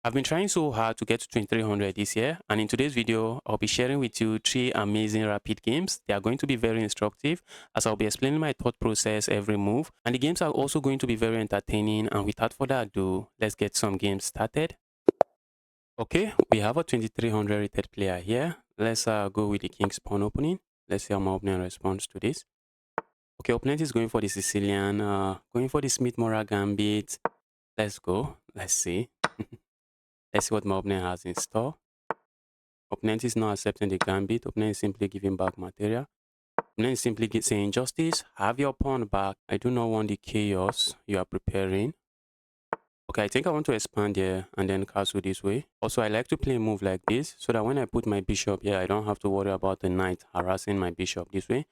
I've been trying so hard to get to 2300 this year, and in today's video, I'll be sharing with you 3 amazing rapid games. They are going to be very instructive as I'll be explaining my thought process every move, and the games are also going to be very entertaining. And without further ado, let's get some games started. Okay, we have a 2300 rated player here. Let's go with the King's Pawn opening. Let's see how my opponent responds to this. Okay, opponent is going for the Sicilian, going for the Smith-Morra Gambit. Let's go. Let's see. Let's see what my opponent has in store. Opponent is not accepting the gambit. Opponent is simply giving back material. Opponent is simply saying, justice, have your pawn back. I do not want the chaos you are preparing. Okay, I think I want to expand here and then castle this way. Also, I like to play a move like this so that when I put my bishop here, I don't have to worry about the knight harassing my bishop this way.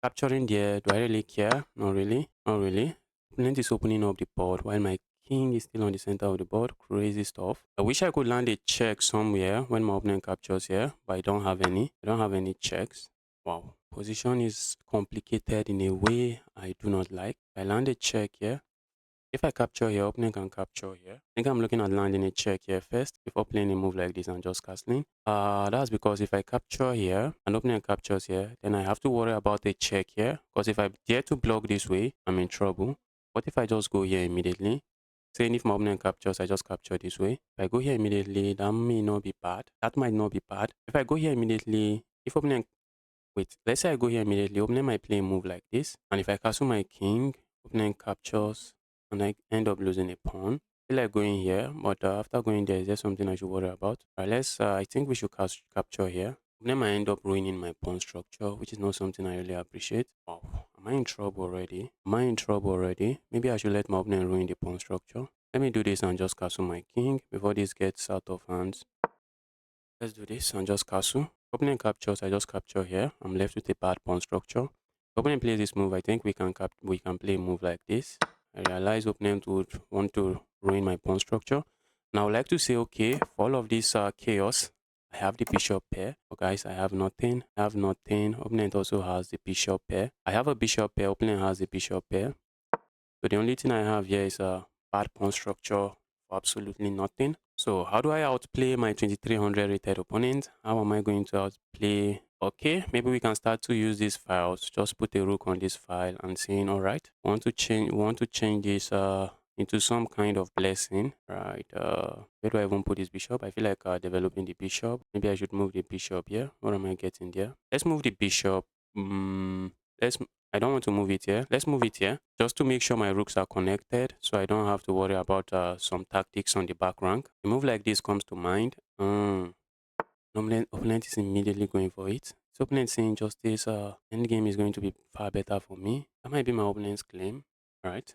Capturing there, do I really care? Not really. Not really. Opponent is opening up the board while my king is still on the center of the board. Crazy stuff. I wish I could land a check somewhere when my opponent captures here, but I don't have any. I don't have any checks. Wow. Position is complicated in a way I do not like. I land a check here. If I capture here, opponent can capture here. I think I'm looking at landing a check here first before playing a move like this and just castling. That's because if I capture here and opponent captures here, then I have to worry about a check here. Because if I dare to block this way, I'm in trouble. What if I just go here immediately? Saying if my opponent captures, I just capture this way. If I go here immediately, that may not be bad. That might not be bad. If I go here immediately, if opponent wait, let's say I go here immediately, opponent might play a move like this. And if I castle my king, opponent captures and I end up losing a pawn. I feel like going here, but after going there, is there something I should worry about? Alright, I think we should capture here. Opponent might end up ruining my pawn structure, which is not something I really appreciate. Wow, am I in trouble already? Am I in trouble already? Maybe I should let my opponent ruin the pawn structure. Let me do this and just castle my king before this gets out of hands. Let's do this and just castle. Opponent captures, I just capture here. I'm left with a bad pawn structure. Opponent plays this move, I think we can play a move like this. I realize opponent would want to ruin my pawn structure. Now I would like to say, okay, for all of this chaos, I have the bishop pair. Oh, guys, I have nothing. I have nothing. Opponent also has the bishop pair. I have a bishop pair. Opponent has the bishop pair. So the only thing I have here is a bad pawn structure for absolutely nothing. So how do I outplay my 2300 rated opponent? How am I going to outplay? Okay, maybe we can start to use these files. Just put a rook on this file and saying, all right, want to change this into some kind of blessing, right? Where do I even put this bishop? I feel like developing the bishop. Maybe I should move the bishop here. What am I getting there? Let's move the bishop. Let's I don't want to move it here. Let's move it here just to make sure my rooks are connected so I don't have to worry about some tactics on the back rank. A move like this comes to mind. Opponent is immediately going for it. So opponent saying justice, endgame is going to be far better for me. That might be my opponent's claim. Alright.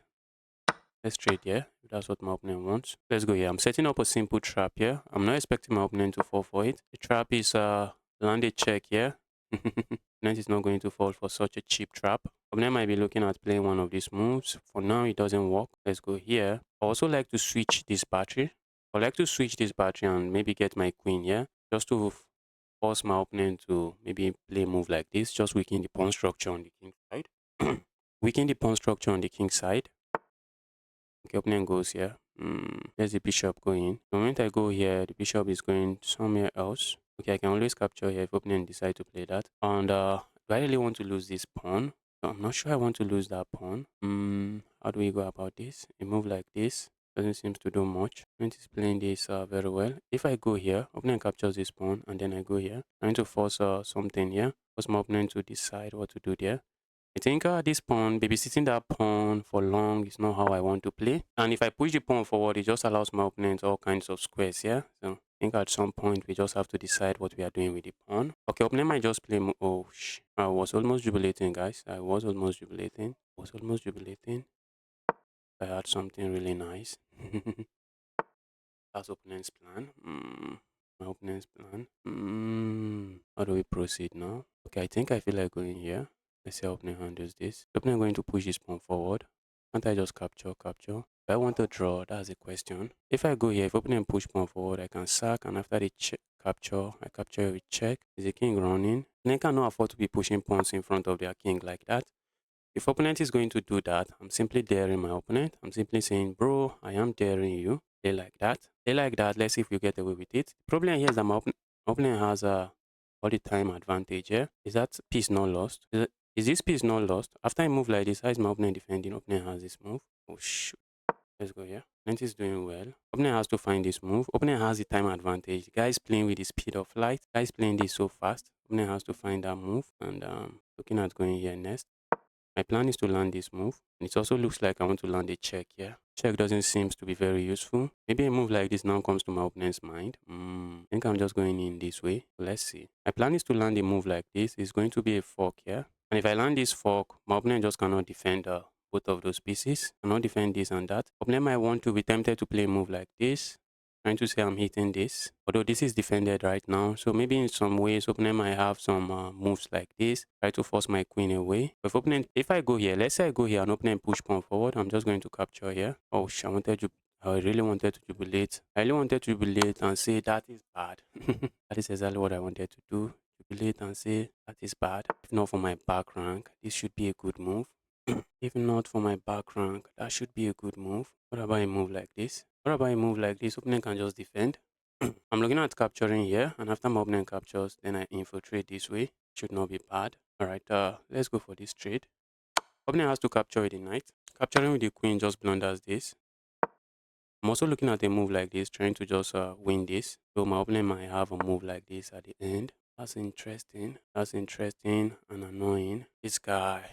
Let's trade here. If that's what my opponent wants. Let's go here. I'm setting up a simple trap here. I'm not expecting my opponent to fall for it. The trap is landed check here. Opponent is not going to fall for such a cheap trap. Opponent might be looking at playing one of these moves. For now, it doesn't work. Let's go here. I also like to switch this battery. I like to switch this battery and maybe get my queen here. Just to force my opponent to maybe play a move like this. Just weaken the pawn structure on the king side. Weaken the pawn structure on the king side. Okay, opponent goes here. There's the bishop going. The moment I go here, the bishop is going somewhere else. Okay, I can always capture here if opponent decide to play that. And do I really want to lose this pawn? No, I'm not sure I want to lose that pawn. How do we go about this? A move like this doesn't seem to do much. Opponent is playing this very well. If I go here, opponent captures this pawn, and then I go here. I'm going to force something here. Force my opponent to decide what to do there. I think this pawn, babysitting that pawn for long is not how I want to play. And if I push the pawn forward, it just allows my opponent all kinds of squares here. So I think at some point, we just have to decide what we are doing with the pawn. Okay, opponent might just play... Oh, I was almost jubilating, guys. I was almost jubilating. I had something really nice. That's opponent's plan. My opponent's plan. How do we proceed now? Okay, I think I feel like going here. Let's see how opponent handles this. The opponent going to push this pawn forward. Can't I just capture? If I want to draw, that's the question. If I go here, if opponent push pawn forward, I can sack, and after the capture, I capture with check. Is the king running? And I cannot afford to be pushing pawns in front of their king like that. If opponent is going to do that, I'm simply daring my opponent. I'm simply saying, bro, I am daring you. Play like that. Play like that. Let's see if we get away with it. The problem here is that my opponent has all the time advantage here. Is that piece not lost? Is this piece not lost? After I move like this, how is my opponent defending? Opponent has this move. Oh shoot. Let's go here. Knight is doing well. Opponent has to find this move. Opponent has the time advantage. The guy is playing with the speed of light. The guy is playing this so fast. Opponent has to find that move. And looking at going here next. My plan is to land this move. And it also looks like I want to land a check here. Check doesn't seem to be very useful. Maybe a move like this now comes to my opponent's mind. I think I'm just going in this way. Let's see. My plan is to land a move like this. It's going to be a fork here. And if I land this fork, my opponent just cannot defend both of those pieces. Cannot defend this and that. Opponent might want to be tempted to play a move like this. Trying to say I'm hitting this, although this is defended right now. So maybe in some ways, opponent might have some moves like this, try to force my queen away. But if I go here, let's say I go here and opponent push pawn forward, I'm just going to capture here. Oh, I really wanted to jubilate. I really wanted to jubilate and say that is bad. That is exactly what I wanted to do. Jubilate and say that is bad. If not for my back rank, this should be a good move. If not for my back rank, that should be a good move. What about a move like this? What about a move like this? Opponent can just defend. I'm looking at capturing here, and after my opponent captures, then I infiltrate this way. Should not be bad. Alright, let's go for this trade. Opponent has to capture with the knight. Capturing with the queen just blunders this. I'm also looking at a move like this, trying to just win this. So my opponent might have a move like this at the end. That's interesting. That's interesting and annoying. This guy.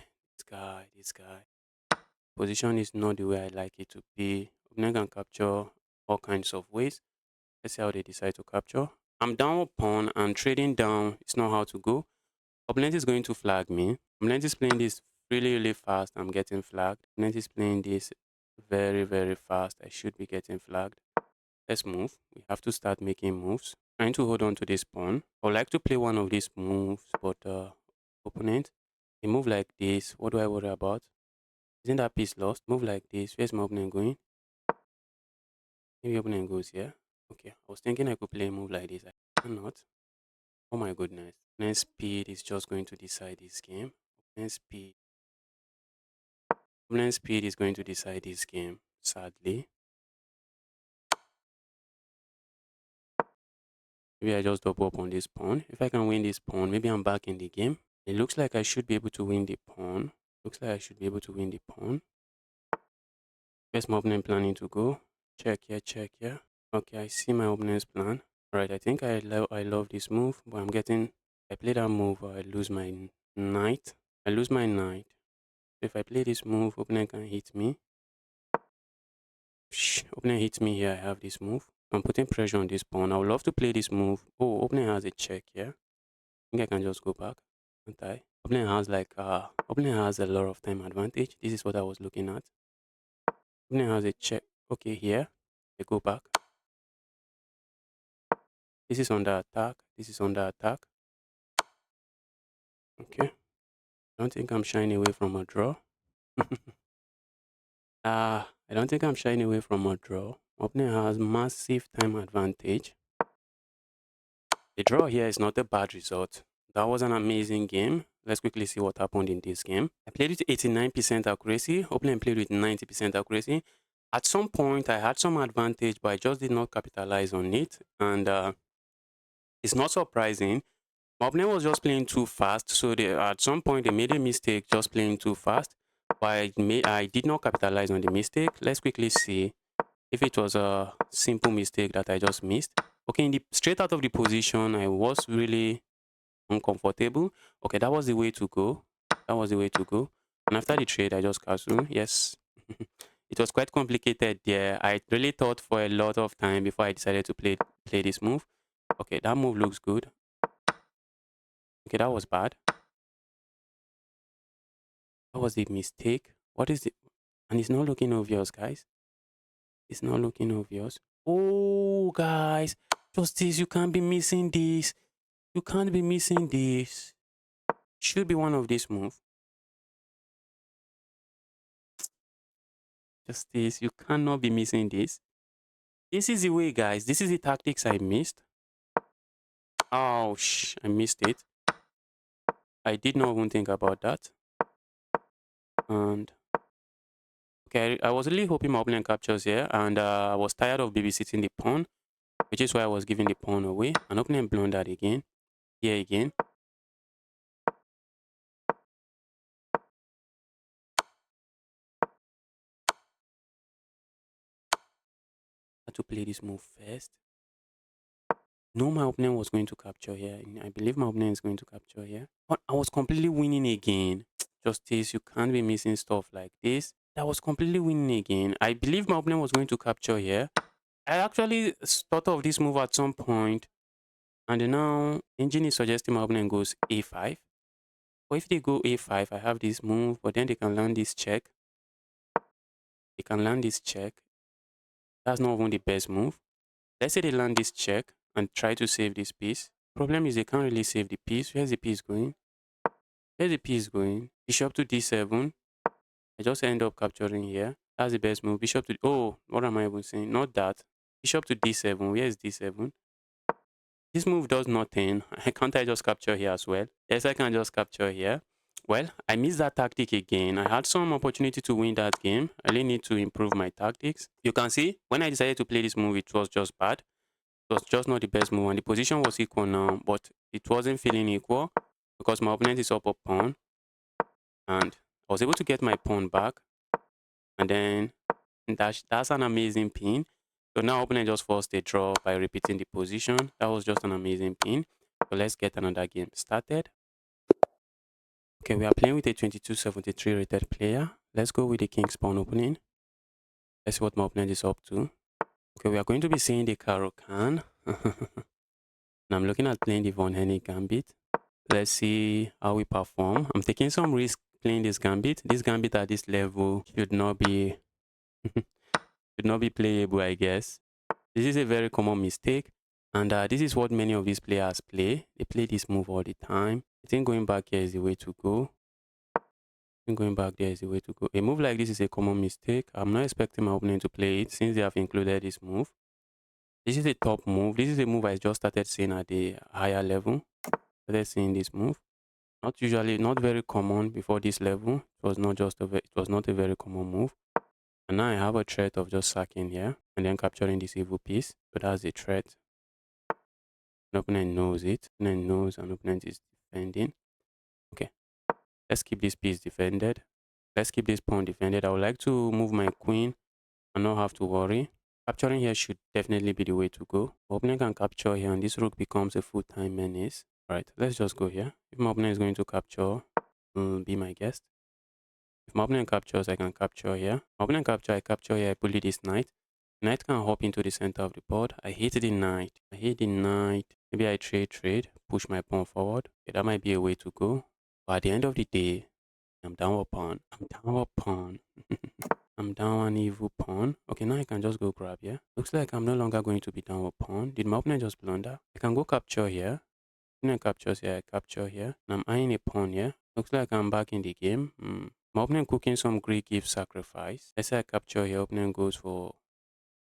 Position is not the way I like it to be. Opponent can capture all kinds of ways. Let's see how they decide to capture. I'm down a pawn and trading down is not how to go. Opponent is going to flag me. Opponent is playing this really fast. I'm getting flagged. Opponent is playing this very fast. I should be getting flagged. Let's move. We have to start making moves. Trying to hold on to this pawn. I would like to play one of these moves, but opponent, a move like this, what do I worry about? Isn't that piece lost? Move like this. Where's my opponent going? Maybe opponent goes here. Okay, I was thinking I could play a move like this. I cannot. Oh my goodness. Opponent speed is just going to decide this game. Opponent speed. Opponent speed is going to decide this game, sadly. Maybe I just double up on this pawn. If I can win this pawn, maybe I'm back in the game. It looks like I should be able to win the pawn. Looks like I should be able to win the pawn. Where's my opponent planning to go? Check here, check here. Okay, I see my opponent's plan. Alright, I think I love this move, but I play that move, I lose my knight. I lose my knight. If I play this move, opponent can hit me. Opponent hits me here, I have this move. I'm putting pressure on this pawn. I would love to play this move. Oh, opponent has a check here. I think I can just go back, can't I? Opponent has a lot of time advantage. This is what I was looking at. Opponent has a check. Okay, here. I go back. This is under attack. This is under attack. Okay. I don't think I'm shying away from a draw. I don't think I'm shying away from a draw. Opponent has massive time advantage. The draw here is not a bad result. That was an amazing game. Let's quickly see what happened in this game. I played with 89% accuracy. Opponent played with 90% accuracy. At some point, I had some advantage, but I just did not capitalize on it. And it's not surprising. My opponent was just playing too fast. So at some point, they made a mistake just playing too fast. But I did not capitalize on the mistake. Let's quickly see if it was a simple mistake that I just missed. Okay, straight out of the position, I was really uncomfortable. Okay, that was the way to go. That was the way to go. And after the trade, I just castle. Yes. It was quite complicated there. I really thought for a lot of time before I decided to play this move. Okay, that move looks good. Okay, that was bad. That was a mistake. What is it? And it's not looking obvious, guys. It's not looking obvious. Oh, guys. Justice, you can't be missing this. You can't be missing this. Should be one of these moves. Justice, you cannot be missing this. This is the way, guys. This is the tactics I missed. Oh, I missed it. I did not even think about that. And Okay, I was really hoping my opponent captures here, and I was tired of babysitting the pawn, which is why I was giving the pawn away. An opponent blundered again, here again. I had to play this move first. No, my opponent was going to capture here. I believe my opponent is going to capture here. But I was completely winning again. Justice, you can't be missing stuff like this. I was completely winning again. I believe my opponent was going to capture here. I actually thought of this move at some point, and then now engine is suggesting my opponent goes a5. But if they go a5, I have this move, but then they can land this check. They can land this check. That's not even the best move. Let's say they land this check and try to save this piece. Problem is they can't really save the piece. Where's the piece going? Where's the piece going? Bishop to d7. I just end up capturing here. That's the best move. Bishop to... Oh, what am I even saying? Not that. Bishop to d7. Where is d7? This move does nothing. Can't I just capture here as well? Yes, I can just capture here. Well, I missed that tactic again. I had some opportunity to win that game. I really need to improve my tactics. You can see, when I decided to play this move, it was just bad. It was just not the best move, and the position was equal now, but it wasn't feeling equal because my opponent is up a pawn, and I was able to get my pawn back, and then that's an amazing pin. So now opponent just forced a draw by repeating the position. That was just an amazing pin. So let's get another game started. Okay, we are playing with a 2273 rated player. Let's go with the king's pawn opening. Let's see what my opponent is up to. Okay, we are going to be seeing the Caro-Kann. And I'm looking at playing the Von Hennig Gambit. Let's see how we perform. I'm taking some risk playing this Gambit. This Gambit at this level should not be should not be playable, I guess. This is a very common mistake, and this is what many of these players play. They play this move all the time. I think going back here is the way to go. I think going back there is the way to go. A move like this is a common mistake. I'm not expecting my opponent to play it since they have included this move. This is a top move. This is a move I just started seeing at the higher level. Started seeing this move. Not very common before this level. It was not a very common move. And now I have a threat of just sacking here and then capturing this evil piece. So that's the threat. An opponent knows it. Opponent knows an opponent is defending. Okay. Let's keep this piece defended. Let's keep this pawn defended. I would like to move my queen and not have to worry. Capturing here should definitely be the way to go. Opponent can capture here and this rook becomes a full-time menace. Alright, let's just go here. If my opponent is going to capture, be my guest. If my opponent captures, I can capture here. My opponent capture, I capture here, I bully this knight. Knight can hop into the center of the board. I hate the knight. I hate the knight. Maybe I trade, push my pawn forward. Okay, that might be a way to go. But at the end of the day, I'm down a pawn. I'm down a pawn. I'm down an evil pawn. Okay, now I can just go grab here. Looks like I'm no longer going to be down a pawn. Did my opponent just blunder? I can go capture here. Opponent captures here, I capture here. And I'm eyeing a pawn here. Looks like I'm back in the game. My opponent cooking some Greek gift sacrifice. Let's say I capture here. Opponent goes for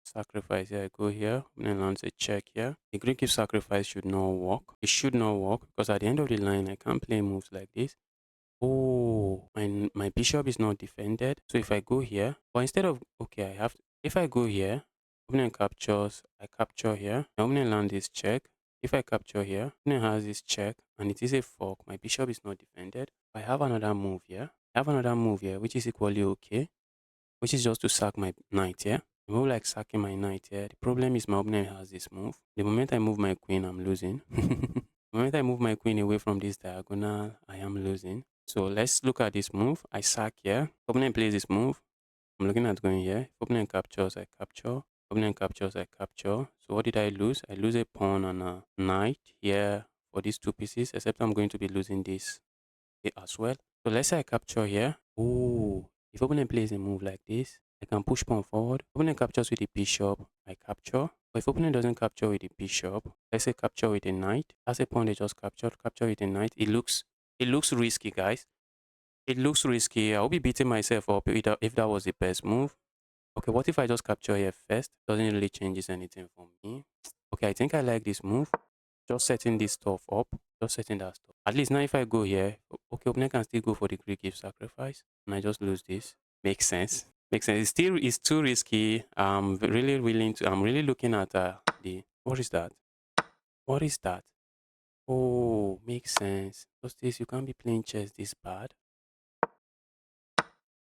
sacrifice here. I go here. Opponent lands a check here. The Greek gift sacrifice should not work. It should not work because at the end of the line, I can't play moves like this. Oh, my bishop is not defended. So if I go here, but instead of, okay, if I go here, opponent captures, I capture here. My opponent lands this check. If I capture here, opponent has this check and it is a fork. My bishop is not defended. I have another move here. I have another move here, which is equally okay, which is just to sack my knight here. A move like sacking my knight here. The problem is my opponent has this move. The moment I move my queen, I'm losing. The moment I move my queen away from this diagonal, I am losing. So let's look at this move. I sack here. Opponent plays this move. I'm looking at going here. If opponent captures, I capture. Opponent captures, I capture. So what did I lose? I lose a pawn and a knight here for these two pieces, except I'm going to be losing this as well. So let's say I capture here. Oh, if opponent plays a move like this, I can push pawn forward. Opponent captures with the bishop, I capture. But if opponent doesn't capture with the bishop, let's say capture with a knight. That's a pawn they just captured. Capture with a knight. It looks risky, guys. It looks risky. I'll be beating myself up if that was the best move. Okay, what if I just capture here first? Doesn't really changes anything for me. Okay, I think I like this move. Just setting this stuff up. Just setting that stuff. At least now if I go here, okay, opponent can still go for the Greek gift sacrifice. And I just lose this. Makes sense. Makes sense. It's too risky. I'm really willing to. I'm really looking at the. What is that? What is that? Oh, makes sense. Because this, you can't be playing chess this bad.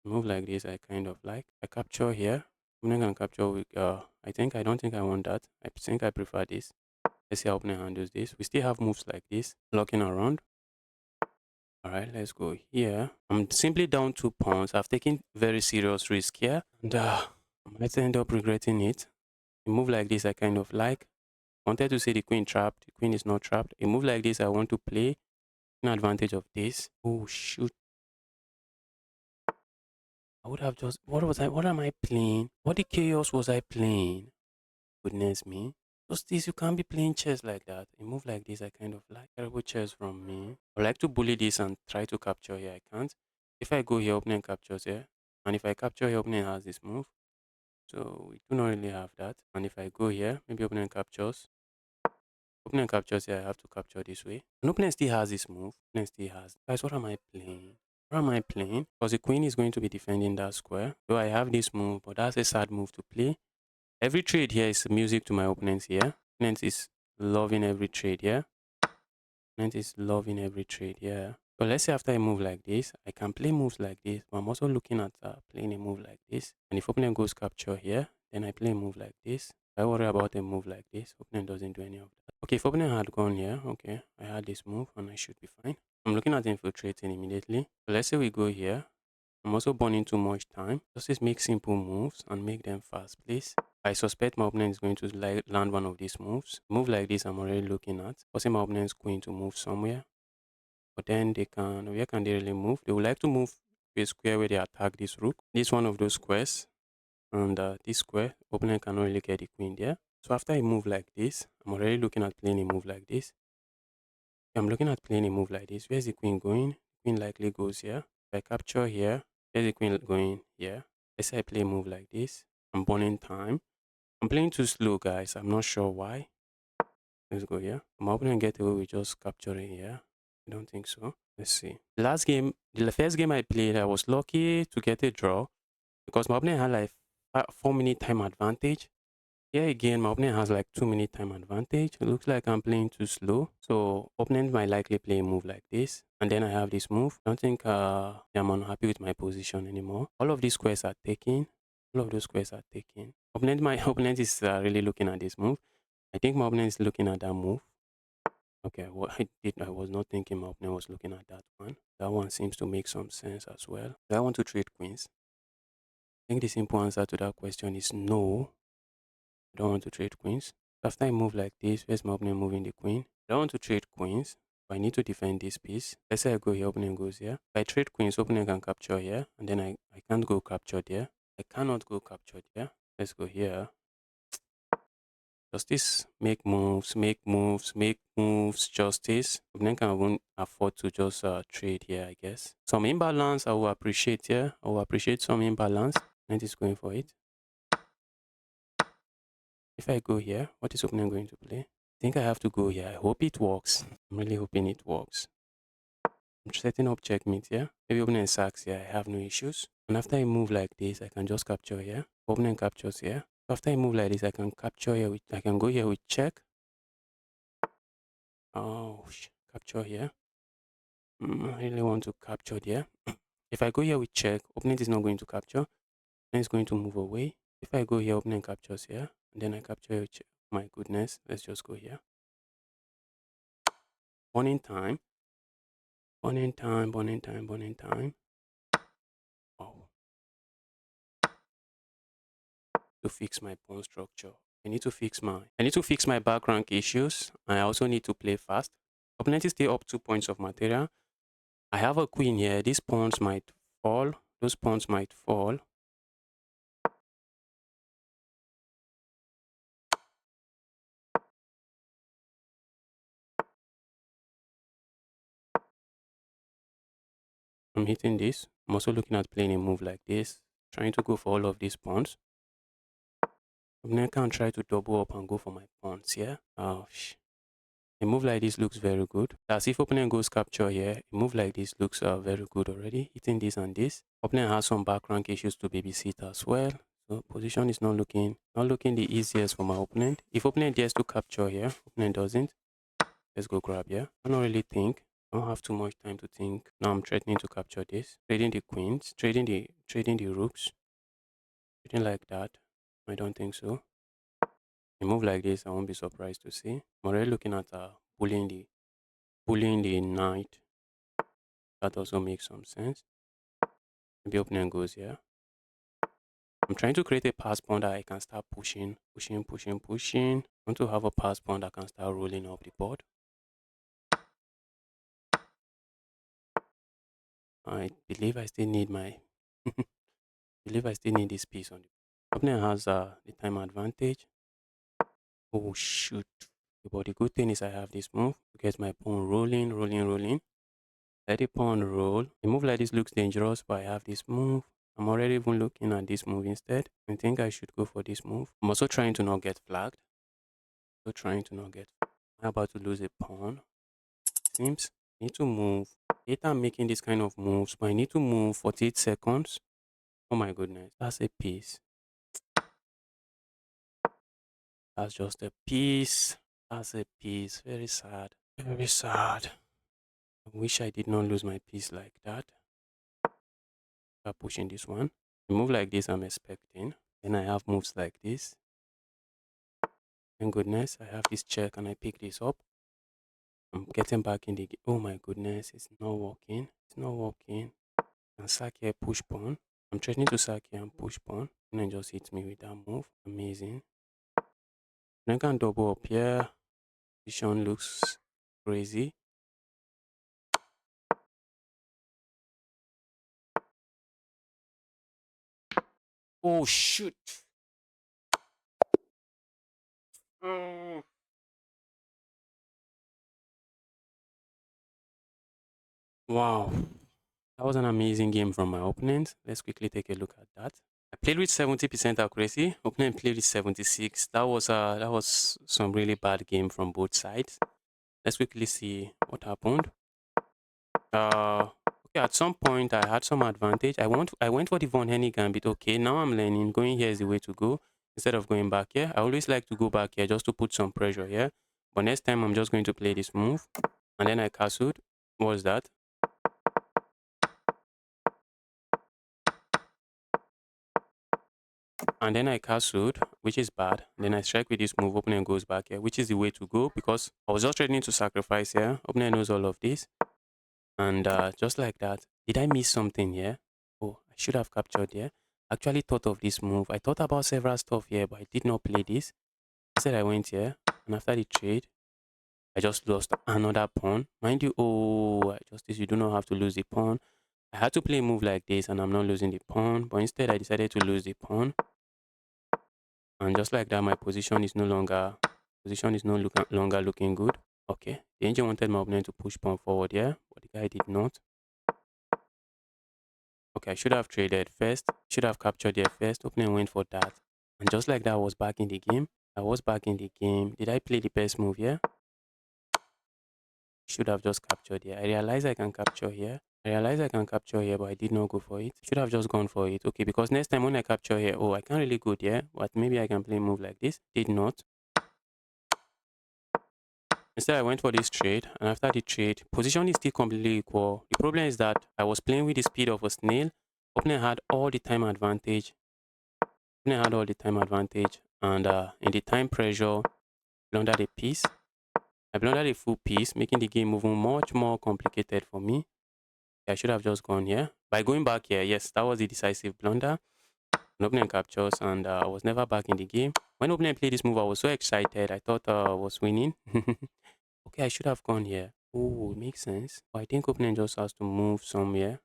Move like this, I kind of like. I capture here. I'm not gonna capture with. I don't think I want that. I think I prefer this. Let's see how opponent handles this. We still have moves like this, locking around. All right, let's go here. I'm simply down 2 pawns. I've taken very serious risk here, and I might end up regretting it. A move like this, I kind of like. Wanted to see the queen trapped. The queen is not trapped. A move like this, I want to play in advantage of this. Oh shoot! I would have just. What was I? What am I playing? What the chaos was I playing? Goodness me! Just this, you can't be playing chess like that. A move like this, I kind of like. Terrible chess from me. I like to bully this and try to capture here. I can't. If I go here, opponent captures here, and if I capture here, opponent has this move. So we do not really have that. And if I go here, maybe opponent captures. Opponent captures here, I have to capture this way. And opponent still has this move. Opponent still has. Guys, what am I playing? What am I playing? Because the queen is going to be defending that square. Though I have this move, but that's a sad move to play. Every trade here is music to my opponents here. Opponent is loving every trade here. Opponent is loving every trade here. So let's say after a move like this, I can play moves like this. But I'm also looking at playing a move like this. And if opponent goes capture here, then I play a move like this. I worry about a move like this. Opponent doesn't do any of that. Okay, if opponent had gone here, okay, I had this move and I should be fine. I'm looking at infiltrating immediately. So let's say we go here. I'm also burning too much time. Just make simple moves and make them fast, please. I suspect my opponent is going to land one of these moves. Move like this, I'm already looking at. Causing my opponent's queen to move somewhere. But then they can, where can they really move? They would like to move to a square where they attack this rook. This one of those squares. And this square, opponent cannot really get the queen there. So after a move like this, I'm already looking at playing a move like this. I'm looking at playing a move like this. Where's the queen going? Queen likely goes here. If I capture here, where's the queen going here? Let's say I play a move like this. I'm burning time. I'm playing too slow, guys. I'm not sure why. Let's go here. My opponent get away with just capturing here. I don't think so. Let's see. The first game I played, I was lucky to get a draw because my opponent had like 4 minute time advantage. Here again, my opponent has like 2 minute time advantage. It looks like I'm playing too slow. So opponent might likely play a move like this. And then I have this move. I don't think I'm unhappy with my position anymore. All of these squares are taken. All of those squares are taken. My opponent is really looking at this move. I think my opponent is looking at that move. Okay, what I was not thinking my opponent was looking at that one. That one seems to make some sense as well. Do I want to trade queens? I think the simple answer to that question is no. I don't want to trade queens. After I move like this, where's my opponent moving the queen? I don't want to trade queens, but I need to defend this piece. Let's say I go here, opponent goes here. If I trade queens, opponent can capture here, and then I can't go capture there. I cannot go capture there. Let's go here. Justice, make moves, make moves, make moves, justice. Opponent can won't afford to just trade here, I guess. Some imbalance I will appreciate here. I will appreciate some imbalance. Opponent is going for it. If I go here, what is opponent going to play? I think I have to go here. I hope it works. I'm really hoping it works. I'm setting up checkmate here. Maybe opponent sacks here. I have no issues. And after I move like this, I can just capture here. Opponent captures here. After I move like this, I can capture here. I can go here with check. Oh, capture here. I really want to capture there. If I go here with check, opponent is not going to capture. Opponent is going to move away. If I go here, opponent captures here. And then I capture here with check. My goodness, let's just go here. Burning time. Burning time, burning time, burning time. Wow. To fix my pawn structure. I need to fix my back rank issues. I also need to play fast. Opponent is still up 2 points of material. I have a queen here. These pawns might fall. Those pawns might fall. I'm hitting this. I'm also looking at playing a move like this. Trying to go for all of these pawns. I can't try to double up and go for my pawns here. Oh, A move like this looks very good. As if opponent goes capture here, a move like this looks very good already. Hitting this and this. Opponent has some back rank issues to babysit as well. So position is not looking the easiest for my opponent. If opponent dares to capture here, opponent doesn't. Let's go grab here. I don't really think. I don't have too much time to think. Now I'm threatening to capture this. Trading the queens, trading the rooks. Trading like that. I don't think so. A move like this, I won't be surprised to see. I'm already looking at bullying the knight. That also makes some sense. Maybe opponent goes here. I'm trying to create a pass pawn that I can start pushing. I want to have a pass pawn that can start rolling up the board. I believe I still need this piece on the opponent has the time advantage. Oh shoot. But the good thing is I have this move to get my pawn rolling. Let the pawn roll. A move like this looks dangerous, but I have this move. I'm already even looking at this move instead. I think I should go for this move. I'm also trying to not get flagged. I'm about to lose a pawn. Seems I need to move. Later I'm making this kind of moves, but I need to move 48 seconds. Oh my goodness, that's a piece. That's just a piece. That's a piece. Very sad. Very sad. I wish I did not lose my piece like that. Start pushing this one. A move like this I'm expecting. Then I have moves like this. Thank goodness I have this check and I pick this up. I'm getting back in the game. Oh my goodness, it's not working. It's not working. And sack here, push pawn. I'm threatening to sack here and push pawn. And then just hit me with that move. Amazing. Then I can double up here. Position looks crazy. Oh shoot. Wow. That was an amazing game from my opponent. Let's quickly take a look at that. I played with 70% accuracy. Opponent played with 76. That was some really bad game from both sides. Let's quickly see what happened. Okay, at some point I had some advantage. I went for the Von Henny gambit. Okay, now I'm learning. Going here is the way to go instead of going back here. I always like to go back here just to put some pressure here. But next time I'm just going to play this move. And then I castled. What was that? And then I castled, which is bad. Then I strike with this move. Opponent goes back here, which is the way to go because I was just ready to sacrifice here. Opponent knows all of this. And just like that, did I miss something here? Oh, I should have captured here. Actually thought of this move. I thought about several stuff here, but I did not play this. Instead, I went here. And after the trade, I just lost another pawn. Mind you, oh, justice, you do not have to lose the pawn. I had to play a move like this and I'm not losing the pawn. But instead, I decided to lose the pawn. And just like that, my position is no longer looking good. Okay, the engine wanted my opponent to push pawn forward here, but the guy did not. Okay, I should have traded first. Should have captured there first. Opponent went for that. And just like that, I was back in the game. Did I play the best move here? Should have just captured here. I realized I can capture here. But I did not go for it. Should have just gone for it. Okay, because next time when I capture here, oh, I can't really go there. But maybe I can play a move like this. Did not. Instead, I went for this trade, and after the trade, position is still completely equal. The problem is that I was playing with the speed of a snail. Opponent had all the time advantage. And in the time pressure, blundered a piece. I blundered a full piece, making the game moving much more complicated for me. I should have just gone here. By going back here, yes, that was the decisive blunder. An opponent captures, and I was never back in the game. When opponent played this move, I was so excited. I thought I was winning. Okay, I should have gone here. Oh, it makes sense. But I think opponent just has to move somewhere.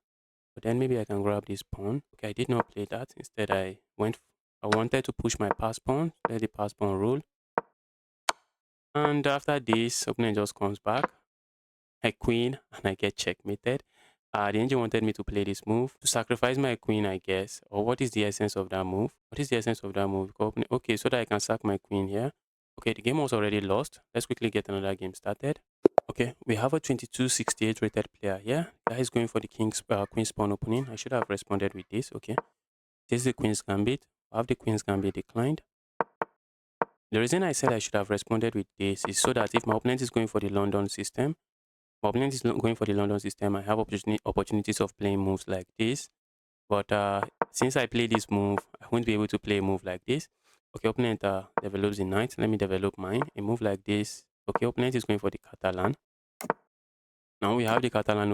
But then maybe I can grab this pawn. Okay, I did not play that. Instead, I wanted to push my pass pawn, let the pass pawn roll. And after this, opponent just comes back. I queen, and I get checkmated. The engine wanted me to play this move to sacrifice my queen, I guess. Or what is the essence of that move? Okay, so that I can sack my queen here. Okay, the game was already lost. Let's quickly get another game started. Okay, we have a 2268 rated player here. Guy is going for the queen's pawn opening. I should have responded with this. Okay, this is the queen's gambit. I have the queen's gambit declined. The reason I said I should have responded with this is so that if my opponent is going for the London system, my opponent is going for the London system, I have opportunities of playing moves like this. But since I play this move, I won't be able to play a move like this. Okay, opponent develops the knight. Let me develop mine. A move like this. Okay, opponent is going for the Catalan. Now we have the Catalan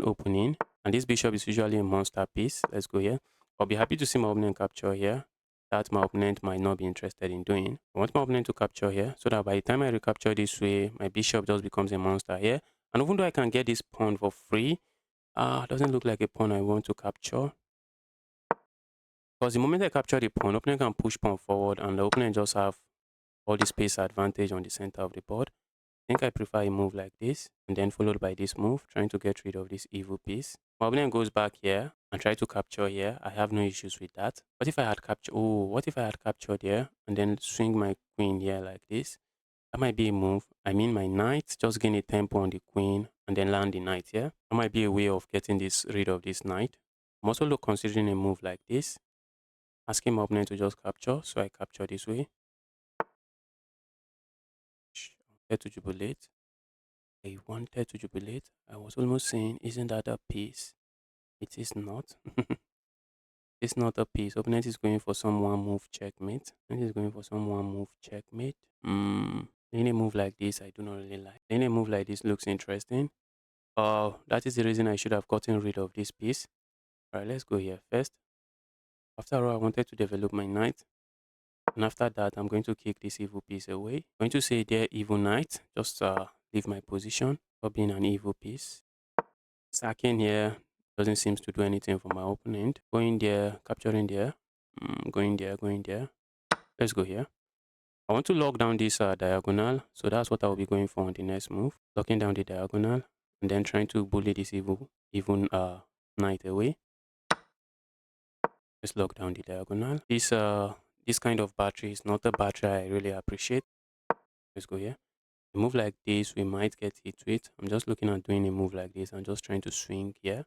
opening, and this bishop is usually a monster piece. Let's go here. I'll be happy to see my opponent capture here. That my opponent might not be interested in doing. I want my opponent to capture here so that by the time I recapture this way, my bishop just becomes a monster here. And even though I can get this pawn for free, doesn't look like a pawn I want to capture. Because the moment I capture the pawn, opponent can push pawn forward and the opponent just have all the space advantage on the center of the board. I think I prefer a move like this and then followed by this move, trying to get rid of this evil piece. My opponent goes back here and try to capture here. I have no issues with that. What if I had captured? Oh, what if I had captured here and then swing my queen here like this? That might be a move. I mean, my knight, just gain a tempo on the queen and then land the knight here. That might be a way of getting rid of this knight. I'm also considering a move like this, asking my opponent to just capture. So I capture this way. Get to jubilate. I wanted to jubilate. I was almost saying, isn't that a piece? It is not. It's not a piece. Opponent is going for some one move checkmate. Opponent is going for some one move checkmate. Playing a move like this, I do not really like. Playing a move like this looks interesting. That is the reason I should have gotten rid of this piece. Alright, let's go here first. After all, I wanted to develop my knight. And after that, I'm going to kick this evil piece away. I'm going to say there, evil knight. Just leave my position for being an evil piece. Sacking here doesn't seem to do anything for my opponent. Going there, capturing there, going there, going there. Let's go here. I want to lock down this diagonal, so that's what I'll be going for on the next move. Locking down the diagonal and then trying to bully this evil knight away. Let's lock down the diagonal. This kind of battery is not a battery I really appreciate. Let's go here. A move like this, we might get hit with. I'm just looking at doing a move like this. I'm just trying to swing here.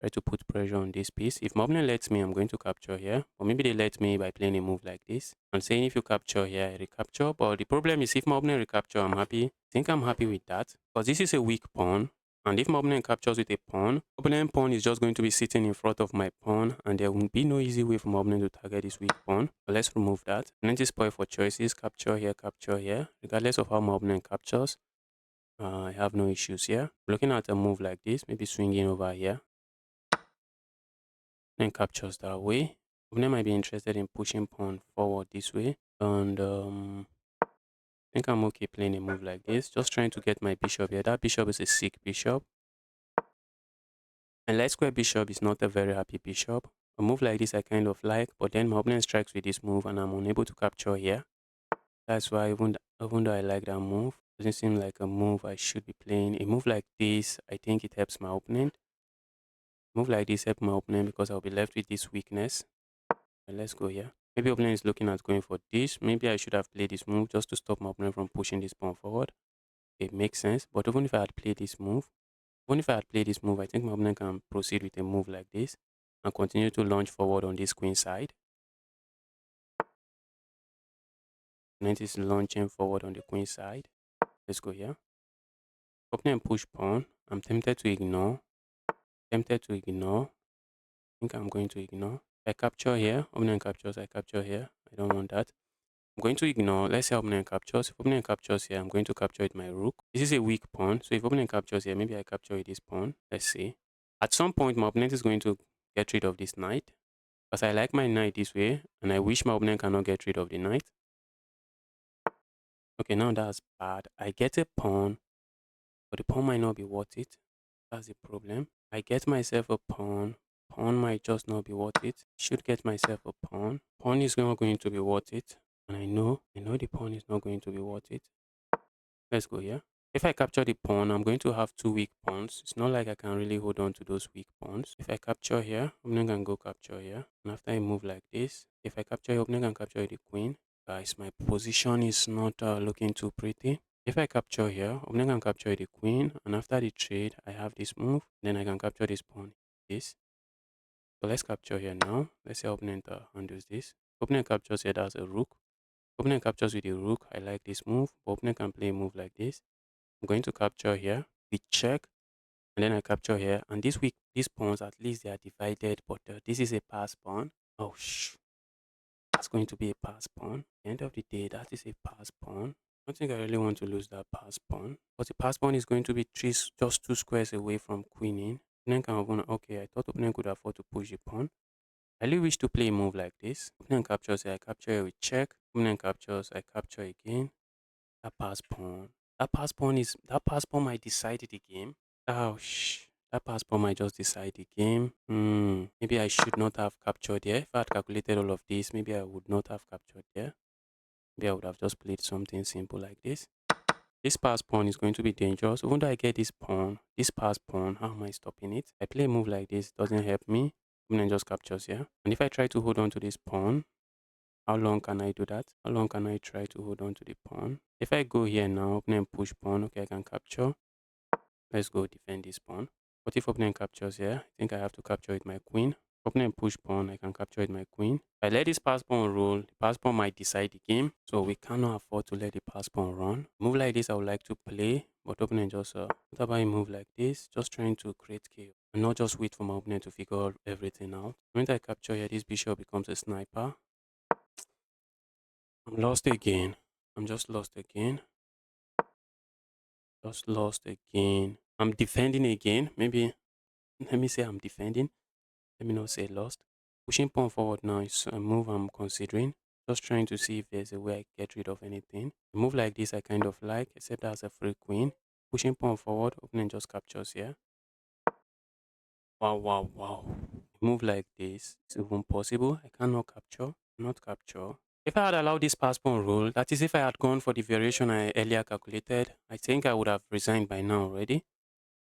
Try to put pressure on this piece. If my opponent lets me, I'm going to capture here. Or maybe they let me by playing a move like this. I'm saying if you capture here, I recapture. But the problem is if my opponent recapture, I'm happy. I think I'm happy with that. Because this is a weak pawn. And if my opponent captures with a pawn, opponent pawn is just going to be sitting in front of my pawn. And there will be no easy way for my opponent to target this weak pawn. But let's remove that. Opponent is spoiled for choices. Capture here, capture here. Regardless of how my opponent captures, I have no issues here. Looking at a move like this, maybe swinging over here. Then captures that way. Opponent might be interested in pushing pawn forward this way. And I think I'm okay playing a move like this. Just trying to get my bishop here. That bishop is a sick bishop. And light square bishop is not a very happy bishop. A move like this I kind of like, but then my opponent strikes with this move and I'm unable to capture here. That's why even though I like that move, it doesn't seem like a move I should be playing. A move like this, I think it helps my opponent. A move like this helps my opponent because I'll be left with this weakness. Let's go here. Maybe opponent is looking at going for this. Maybe I should have played this move just to stop my opponent from pushing this pawn forward. It makes sense. But even if I had played this move, I think my opponent can proceed with a move like this and continue to launch forward on this queen side. Opponent is launching forward on the queen side. Let's go here. Opponent push pawn. I'm tempted to ignore. I think I'm going to ignore. I capture here. Opponent captures. I capture here. I don't want that. I'm going to ignore. Let's say opponent captures. If opponent captures here, I'm going to capture with my rook. This is a weak pawn. So if opponent captures here, maybe I capture with this pawn. Let's see. At some point, my opponent is going to get rid of this knight. Because I like my knight this way. And I wish my opponent cannot get rid of the knight. Okay, now that's bad. I get a pawn. But the pawn might not be worth it. That's the problem. I get myself a pawn. Pawn might just not be worth it. Should get myself a pawn. Pawn is not going to be worth it. And I know the pawn is not going to be worth it. Let's go here. If I capture the pawn, I'm going to have two weak pawns. It's not like I can really hold on to those weak pawns. If I capture here, opponent can go capture here. And after I move like this, if I capture here, opponent can capture the queen. guys, my position is not looking too pretty. If I capture here, opponent can capture the queen, and after the trade, I have this move. Then I can capture this pawn. This. So let's capture here now. Let's say opponent handles this. Opponent captures here as a rook. Opponent captures with the rook. I like this move. But opponent can play a move like this. I'm going to capture here. We check, and then I capture here. And these pawns, at least they are divided. But this is a pass pawn. Oh, that's going to be a pass pawn. At the end of the day, that is a pass pawn. I don't think I really want to lose that pass pawn. But the pass pawn is going to be just 2 squares away from queening. Opponent can open. Okay, I thought opponent could afford to push the pawn. I really wish to play a move like this. Opponent captures, I capture with check. Opponent captures, I capture again. That pass pawn. That pass pawn might decide the game. Oh that pass pawn might just decide the game. Maybe I should not have captured here. If I had calculated all of this, maybe I would not have captured here. Maybe I would have just played something simple like this. This pass pawn is going to be dangerous. Even though I get this pass pawn, how am I stopping it? I play a move like this, it doesn't help me. Opponent just captures here. And if I try to hold on to this pawn, how long can I do that? How long can I try to hold on to the pawn? If I go here now, opponent push pawn, okay, I can capture. Let's go defend this pawn. What if opponent captures here? I think I have to capture with my queen. Opponent push pawn, I can capture with my queen. If I let this pass pawn roll, the pass pawn might decide the game. So we cannot afford to let the pass pawn run. Move like this I would like to play, but opponent just what about a move like this? Just trying to create chaos and not just wait for my opponent to figure everything out. When I capture here, this bishop becomes a sniper. I'm lost again. I'm just lost again. Just lost again. I'm defending again. Maybe let me say I'm defending. Let me not say lost. Pushing pawn forward now is a move I'm considering. Just trying to see if there's a way I get rid of anything. A move like this I kind of like, except as a free queen. Pushing pawn forward, opponent just captures here. Wow, wow, wow. A move like this is even possible. I cannot capture, not capture. If I had allowed this pass pawn rule, that is if I had gone for the variation I earlier calculated, I think I would have resigned by now already.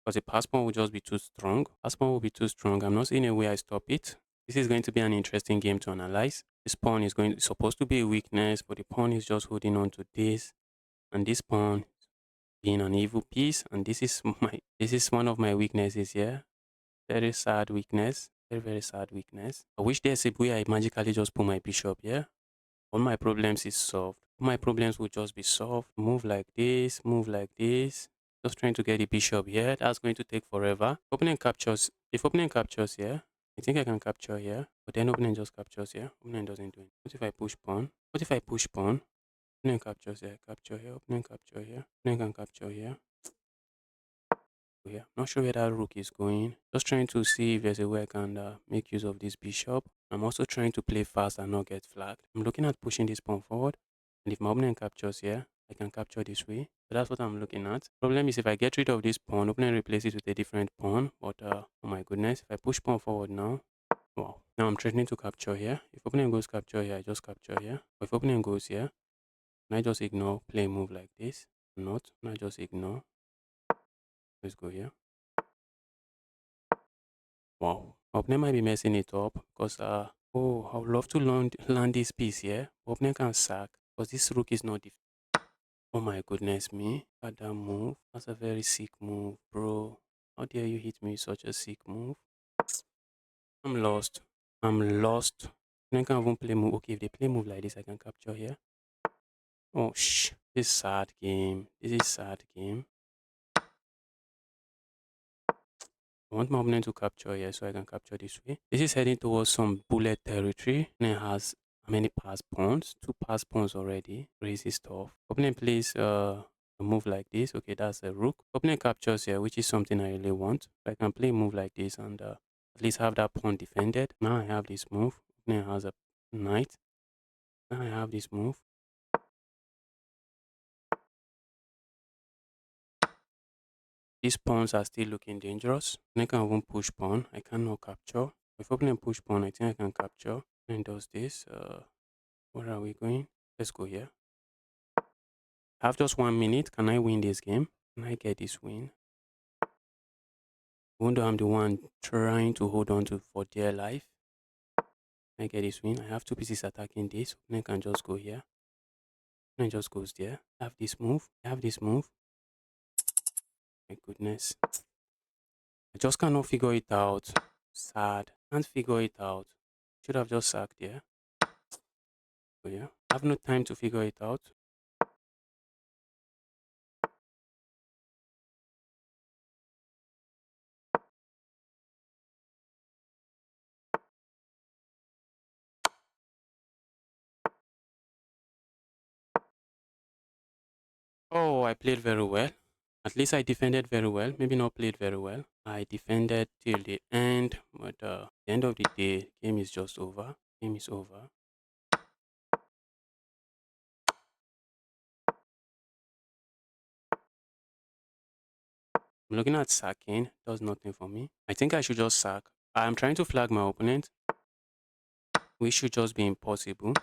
Because the pass pawn would just be too strong. Pass pawn will be too strong. I'm not seeing a way I stop it. This is going to be an interesting game to analyze. This pawn is supposed to be a weakness, but the pawn is just holding on to this. And this pawn being an evil piece. And this is one of my weaknesses here. Very sad weakness. Very, very sad weakness. I wish there's a way I magically just put my bishop here. All my problems is solved. All my problems will just be solved. Move like this, move like this. Just trying to get the bishop here. That's going to take forever. Opponent captures. If opponent captures here, I think I can capture here. But then opponent just captures here. Opponent doesn't do it. What if I push pawn? What if I push pawn? Opponent captures here. Capture here. Opponent capture here. Opponent can capture here. Here. Not sure where that rook is going. Just trying to see if there's a way I can make use of this bishop. I'm also trying to play fast and not get flagged. I'm looking at pushing this pawn forward. And if my opponent captures here, I can capture this way. So that's what I'm looking at. Problem is if I get rid of this pawn, opponent replaces it with a different pawn. But oh my goodness, if I push pawn forward now, wow. Now I'm threatening to capture here. If opponent goes capture here, I just capture here. But if opponent goes here, can I just ignore, play a move like this? Not, can I just ignore? Let's go here. Wow. Opponent might be messing it up because oh, I would love to land this piece here. Opponent can sack because this rook is not oh my goodness me. At that move. That's a very sick move, bro. How dare you hit me with such a sick move? I'm lost. I'm lost. Opponent can't even play move. Okay, if they play move like this, I can capture here. Oh this is sad game. This is sad game. I want my opponent to capture here so I can capture this way. This is heading towards some bullet territory. And it has how many pass pawns? 2 pass pawns already. Crazy stuff. Opponent plays a move like this. Okay, that's a rook. Opponent captures here, which is something I really want. So I can play a move like this and at least have that pawn defended. Now I have this move. Opponent has a knight. Now I have this move. These pawns are still looking dangerous. I can even push pawn. I cannot capture. If opponent push pawn, I think I can capture. And does this. Where are we going? Let's go here. I have just 1 minute. Can I win this game? Can I get this win? Even though I'm the one trying to hold on to for dear life. Can I get this win? I have 2 pieces attacking this. Opponent can just go here. And it just goes there. I have this move. I have this move. My goodness. I just cannot figure it out. Sad. Can't figure it out. Should have just sacked here. But yeah. I have no time to figure it out. Oh, I played very well. At least I defended very well. Maybe not played very well. I defended till the end, but the end of the day, game is just over. Game is over. I'm looking at sacking. Does nothing for me. I think I should just sack. I'm trying to flag my opponent. We should just be impossible.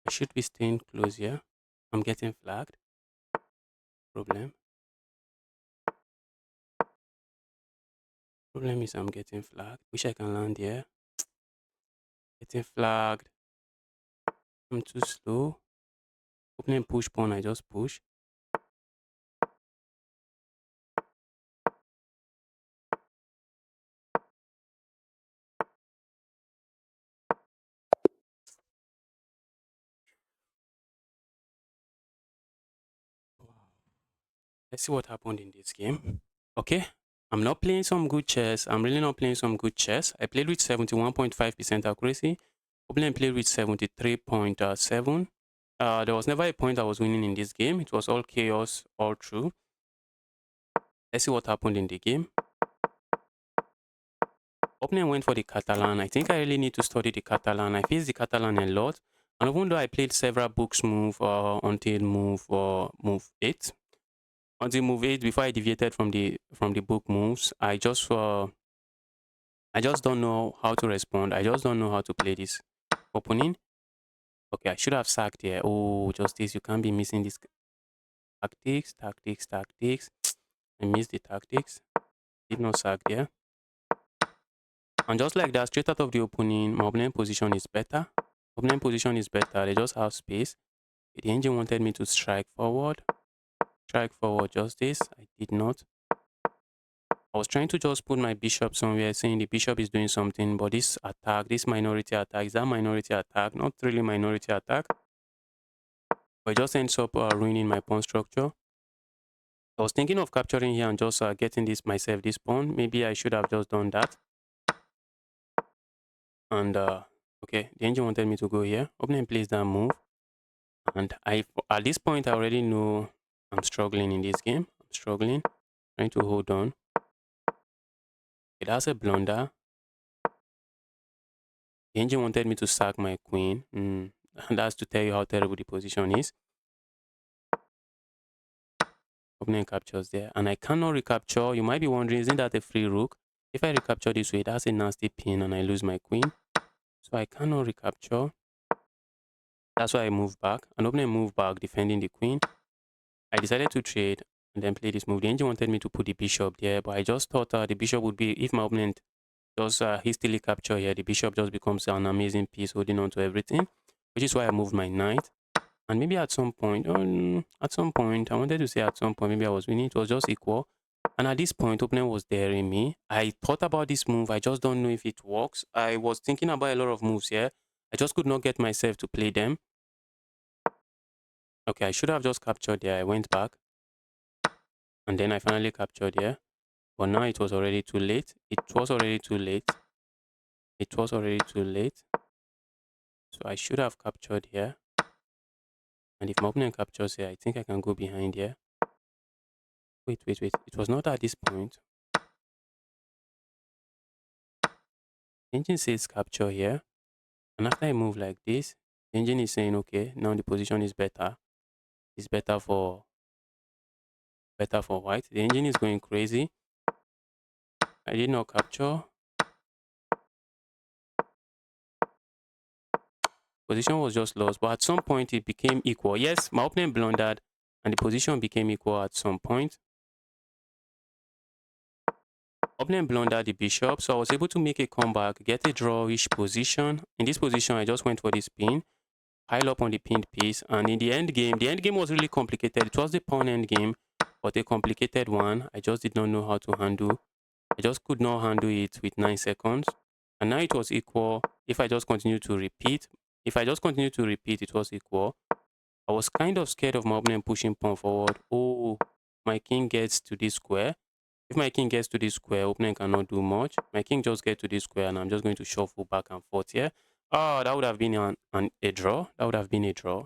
I should be staying close here. I'm getting flagged. Problem. Problem is I'm getting flagged. Wish I can land here. Getting flagged. I'm too slow. Opening push pawn, I just push. Let's see what happened in this game. Okay. I'm not playing some good chess. I'm really not playing some good chess. I played with 71.5% accuracy. Opponent played with 73.7. There was never a point I was winning in this game. It was all chaos all through. Let's see what happened in the game. Opponent went for the Catalan. I think I really need to study the Catalan. I face the Catalan a lot. And even though I played several books move until move 8, until move 8 before I deviated from the book moves, I just don't know how to respond. I just don't know how to play this opening. Okay, I should have sacked here. Oh, just this. You can't be missing this tactics. I missed the tactics. Did not sack there. And just like that, straight out of the opening, my opponent position is better. Opponent position is better. They just have space. The engine wanted me to strike forward. Strike forward just this. I did not. I was trying to just put my bishop somewhere, saying the bishop is doing something, but this attack, this minority attack, is that minority attack? Not really minority attack, but it just ends up ruining my pawn structure. I was thinking of capturing here and just getting this pawn. Maybe I should have just done that. And okay, the engine wanted me to go here. Opponent plays that move, and at this point I already know I'm struggling in this game. I'm struggling, trying to hold on. Okay, that's a blunder. The engine wanted me to sack my queen. And that's to tell you how terrible the position is. Opponent captures there, and I cannot recapture. You might be wondering, isn't that a free rook? If I recapture this way, that's a nasty pin, and I lose my queen. So I cannot recapture. That's why I move back. And opponent move back, defending the queen. I decided to trade and then play this move. The engine wanted me to put the bishop there, but I just thought the bishop would be, if my opponent just hastily capture here, the bishop just becomes an amazing piece holding on to everything, which is why I moved my knight. And maybe at some point, I wanted to say at some point, maybe I was winning. It was just equal. And at this point, opponent was daring me. I thought about this move. I just don't know if it works. I was thinking about a lot of moves here. I just could not get myself to play them. Okay, I should have just captured there. I went back. And then I finally captured here. But now it was already too late. It was already too late. It was already too late. So I should have captured here. And if my opponent captures here, I think I can go behind here. Wait. It was not at this point. Engine says capture here. And after I move like this, the engine is saying, okay, now the position is better. It's better for white. The engine is going crazy. I did not capture. Position was just lost, but at some point it became equal. Yes, my opponent blundered and the position became equal at some point. Opponent blundered the bishop, so I was able to make a comeback, get a drawish position. In this position, I just went for this pin, pile up on the pinned piece, and in the end game was really complicated. It was the pawn end game, but a complicated one. I just did not know how to handle. I just could not handle it with 9 seconds. And now it was equal. If I just continue to repeat, it was equal. I was kind of scared of my opponent pushing pawn forward. Oh, my king gets to this square. If my king gets to this square, opponent cannot do much. My king just gets to this square and I'm just going to shuffle back and forth here. Oh, that would have been a draw. That would have been a draw.